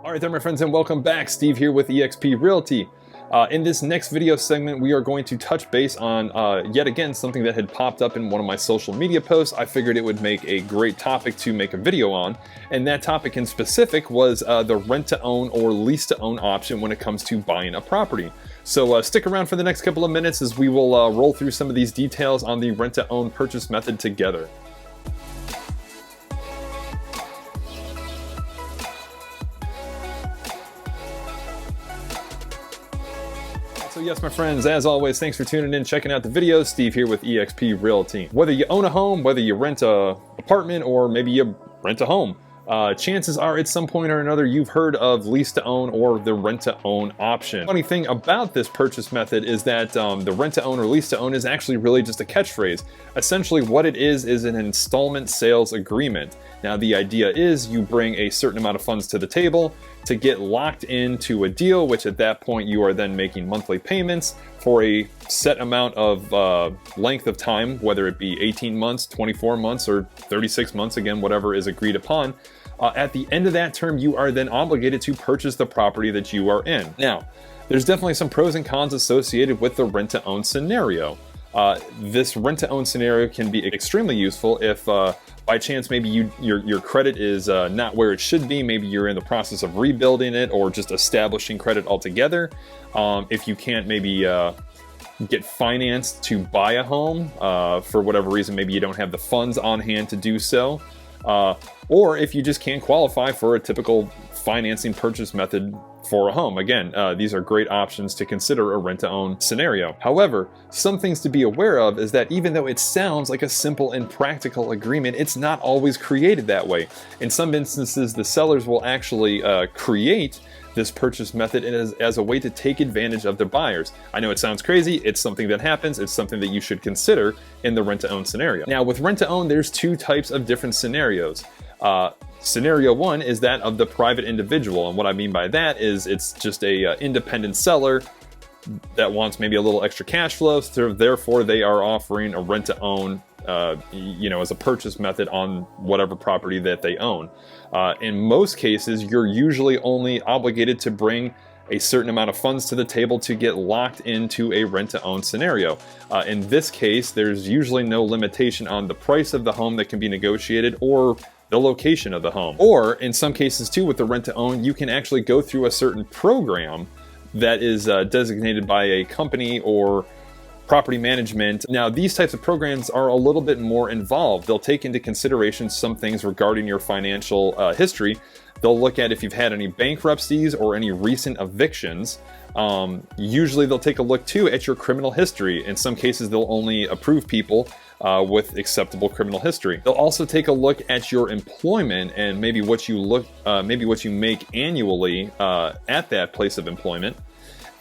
All right there, my friends, and welcome back. Steve here with eXp Realty. In this next video segment, we are going to touch base on, yet again, something that had popped up in one of my social media posts. I figured it would make a great topic to make a video on, and that topic in specific was the rent-to-own or lease-to-own option when it comes to buying a property. So stick around for the next couple of minutes as we will roll through some of these details on the rent-to-own purchase method together. So yes, my friends, as always, thanks for tuning in, checking out the videos. Steve here with eXp Realty. Whether you own a home, whether you rent a apartment, or maybe you rent a home, chances are at some point or another you've heard of lease-to-own or the rent-to-own option. Funny thing about this purchase method is that the rent-to-own or lease-to-own is actually really just a catchphrase. Essentially what it is an installment sales agreement. Now the idea is you bring a certain amount of funds to the table to get locked into a deal, which at that point you are then making monthly payments for a set amount of length of time, whether it be 18 months, 24 months, or 36 months, again, whatever is agreed upon. At the end of that term, you are then obligated to purchase the property that you are in. Now, there's definitely some pros and cons associated with the rent-to-own scenario. This rent-to-own scenario can be extremely useful if by chance maybe your credit is not where it should be. Maybe you're in the process of rebuilding it or just establishing credit altogether. If you can't maybe get financed to buy a home for whatever reason, maybe you don't have the funds on hand to do so. Or if you just can't qualify for a typical financing purchase method for a home. Again, these are great options to consider a rent-to-own scenario. However, some things to be aware of is that even though it sounds like a simple and practical agreement, it's not always created that way. In some instances, the sellers will actually create this purchase method as a way to take advantage of their buyers. I know it sounds crazy, it's something that happens, it's something that you should consider in the rent-to-own scenario. Now with rent-to-own, there's two types of different scenarios. Scenario one is that of the private individual, and what I mean by that is it's just a independent seller that wants maybe a little extra cash flow, so therefore they are offering a rent-to-own as a purchase method on whatever property that they own. In most cases, you're usually only obligated to bring a certain amount of funds to the table to get locked into a rent-to-own scenario. In this case, there's usually no limitation on the price of the home that can be negotiated or the location of the home. Or in some cases too, with the rent-to-own, you can actually go through a certain program that is designated by a company or property management. Now, these types of programs are a little bit more involved. They'll take into consideration some things regarding your financial history. They'll look at if you've had any bankruptcies or any recent evictions. Usually they'll take a look too at your criminal history. In some cases, they'll only approve people with acceptable criminal history. They'll also take a look at your employment and maybe what you make annually at that place of employment.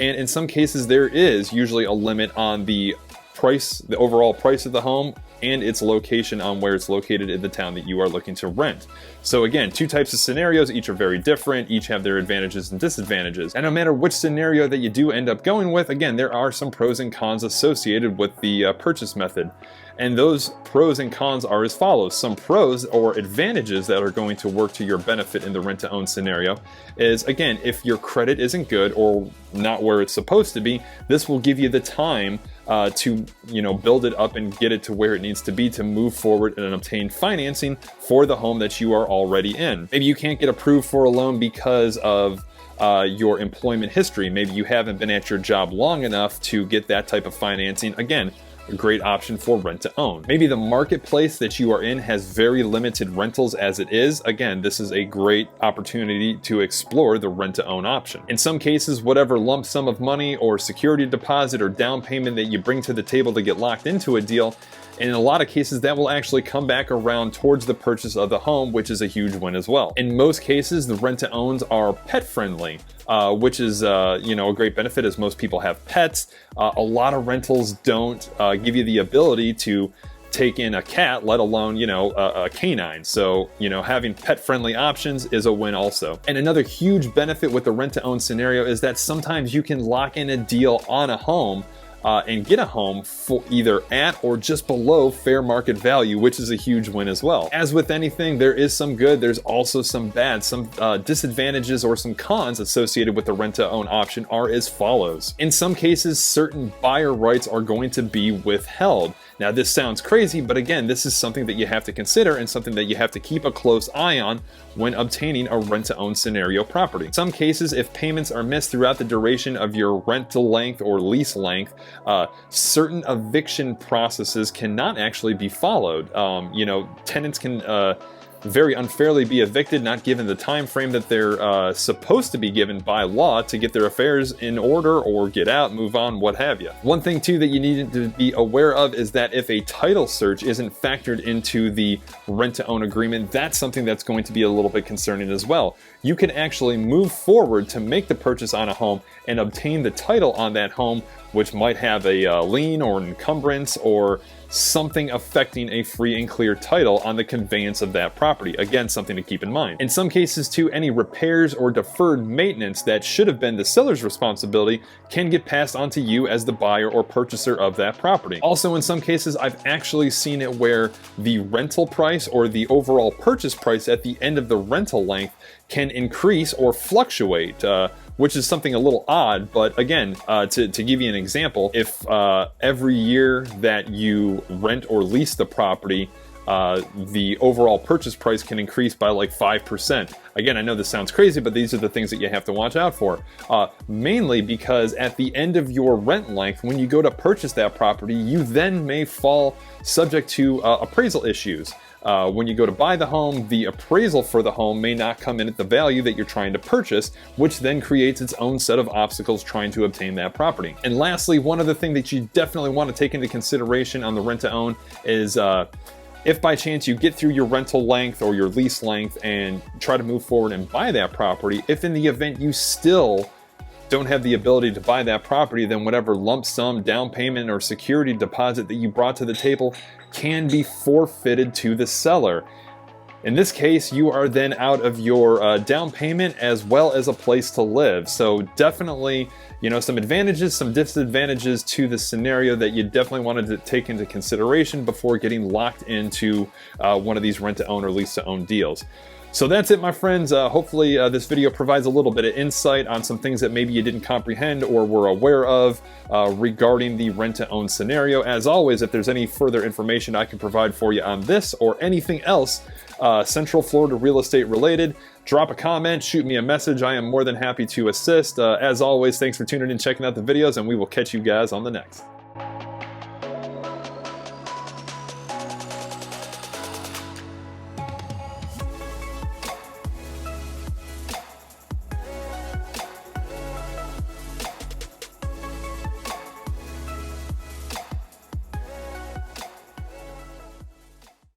And in some cases, there is usually a limit on the price, the overall price of the home, and its location on where it's located in the town that you are looking to rent. So again, two types of scenarios, each are very different, each have their advantages and disadvantages. And no matter which scenario that you do end up going with, again, there are some pros and cons associated with the purchase method. And those pros and cons are as follows. Some pros or advantages that are going to work to your benefit in the rent-to-own scenario is, again, if your credit isn't good or not where it's supposed to be, this will give you the time to build it up and get it to where it needs to be to move forward and obtain financing for the home that you are already in. Maybe you can't get approved for a loan because of your employment history. Maybe you haven't been at your job long enough to get that type of financing. Again, a great option for rent-to-own. Maybe the marketplace that you are in has very limited rentals as it is. Again, this is a great opportunity to explore the rent-to-own option. In some cases, whatever lump sum of money or security deposit or down payment that you bring to the table to get locked into a deal, and in a lot of cases, that will actually come back around towards the purchase of the home, which is a huge win as well. In most cases, the rent-to-owns are pet-friendly, which is a great benefit as most people have pets. A lot of rentals don't give you the ability to take in a cat, let alone, a canine. So, having pet-friendly options is a win also. And another huge benefit with the rent-to-own scenario is that sometimes you can lock in a deal on a home and get a home for either at or just below fair market value, which is a huge win as well. As with anything, there is some good, there's also some bad. Some disadvantages or some cons associated with the rent-to-own option are as follows. In some cases, certain buyer rights are going to be withheld. Now, this sounds crazy, but again, this is something that you have to consider and something that you have to keep a close eye on when obtaining a rent-to-own scenario property. In some cases, if payments are missed throughout the duration of your rental length or lease length, certain eviction processes cannot actually be followed. Tenants can very unfairly be evicted, not given the time frame that they're supposed to be given by law to get their affairs in order or get out, move on, what have you. One thing too that you need to be aware of is that if a title search isn't factored into the rent-to-own agreement, that's something that's going to be a little bit concerning as well. You can actually move forward to make the purchase on a home and obtain the title on that home, which might have a lien or an encumbrance or something affecting a free and clear title on the conveyance of that property. Again, something to keep in mind. In some cases too, any repairs or deferred maintenance that should have been the seller's responsibility can get passed on to you as the buyer or purchaser of that property. Also, in some cases, I've actually seen it where the rental price or the overall purchase price at the end of the rental length can increase or fluctuate, which is something a little odd. But again, to give you an example, if every year that you rent or lease the property, the overall purchase price can increase by like 5%. Again, I know this sounds crazy, but these are the things that you have to watch out for. Mainly because at the end of your rent length, when you go to purchase that property, you then may fall subject to appraisal issues. When you go to buy the home, the appraisal for the home may not come in at the value that you're trying to purchase, which then creates its own set of obstacles trying to obtain that property. And lastly, one other thing that you definitely want to take into consideration on the rent-to-own is if by chance you get through your rental length or your lease length and try to move forward and buy that property, if in the event you still don't have the ability to buy that property, then whatever lump sum, down payment, or security deposit that you brought to the table can be forfeited to the seller. In this case, you are then out of your down payment as well as a place to live. So definitely, some advantages, some disadvantages to the scenario that you definitely wanted to take into consideration before getting locked into one of these rent-to-own or lease-to-own deals. So that's it, my friends. Hopefully this video provides a little bit of insight on some things that maybe you didn't comprehend or were aware of regarding the rent-to-own scenario. As always, if there's any further information I can provide for you on this or anything else Central Florida real estate related, drop a comment, shoot me a message. I am more than happy to assist. As always, thanks for tuning in, checking out the videos, and we will catch you guys on the next.